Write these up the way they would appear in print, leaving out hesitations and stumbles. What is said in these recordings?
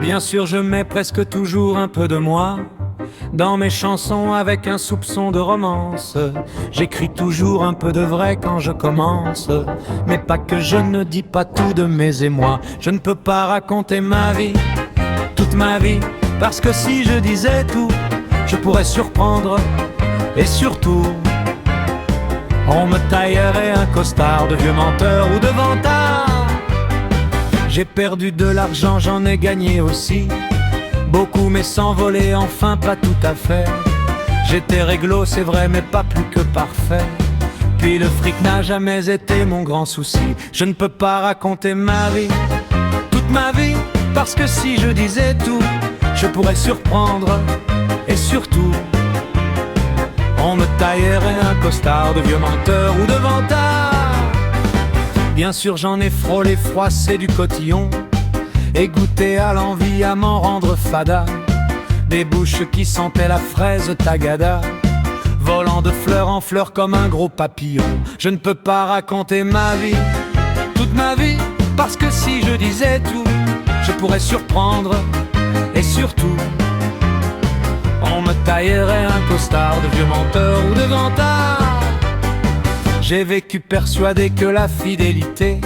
Bien sûr je mets presque toujours un peu de moi dans mes chansons avec un soupçon de romance. J'écris toujours un peu de vrai quand je commence, mais pas que je ne dis pas tout de mes émois. Je ne peux pas raconter ma vie, toute ma vie, parce que si je disais tout, je pourrais surprendre. Et surtout, on me taillerait un costard de vieux menteur ou de vantard. J'ai perdu de l'argent, j'en ai gagné aussi, beaucoup mais sans voler, enfin pas tout à fait. J'étais réglo, c'est vrai, mais pas plus que parfait. Puis le fric n'a jamais été mon grand souci. Je ne peux pas raconter ma vie, toute ma vie, parce que si je disais tout, je pourrais surprendre. Et surtout, on me taillerait un costard de vieux menteur ou de vantard. Bien sûr j'en ai frôlé, froissé du cotillon, et goûté à l'envie à m'en rendre fada. Des bouches qui sentaient la fraise tagada, volant de fleur en fleur comme un gros papillon. Je ne peux pas raconter ma vie, toute ma vie, parce que si je disais tout, je pourrais surprendre. Et surtout, on me taillerait un costard de vieux menteur ou de vantard. J'ai vécu persuadé que la fidélité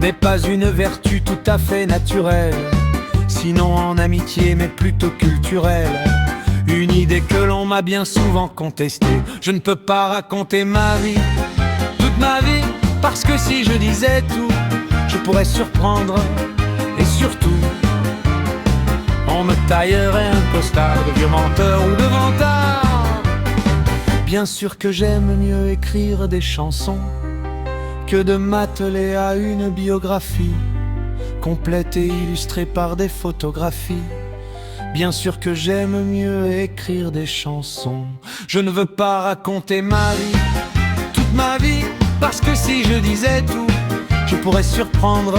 n'est pas une vertu tout à fait naturelle, sinon en amitié mais plutôt culturelle. Une idée que l'on m'a bien souvent contestée. Je ne peux pas raconter ma vie, toute ma vie, parce que si je disais tout, je pourrais surprendre. Et surtout, on me taillerait un costard de vieux menteur ou de vantard. Bien sûr que j'aime mieux écrire des chansons que de m'atteler à une biographie complète et illustrée par des photographies. Bien sûr que j'aime mieux écrire des chansons. Je ne veux pas raconter ma vie, toute ma vie, parce que si je disais tout, je pourrais surprendre.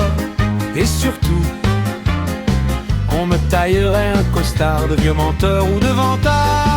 Et surtout, on me taillerait un costard de vieux menteur ou de vantard.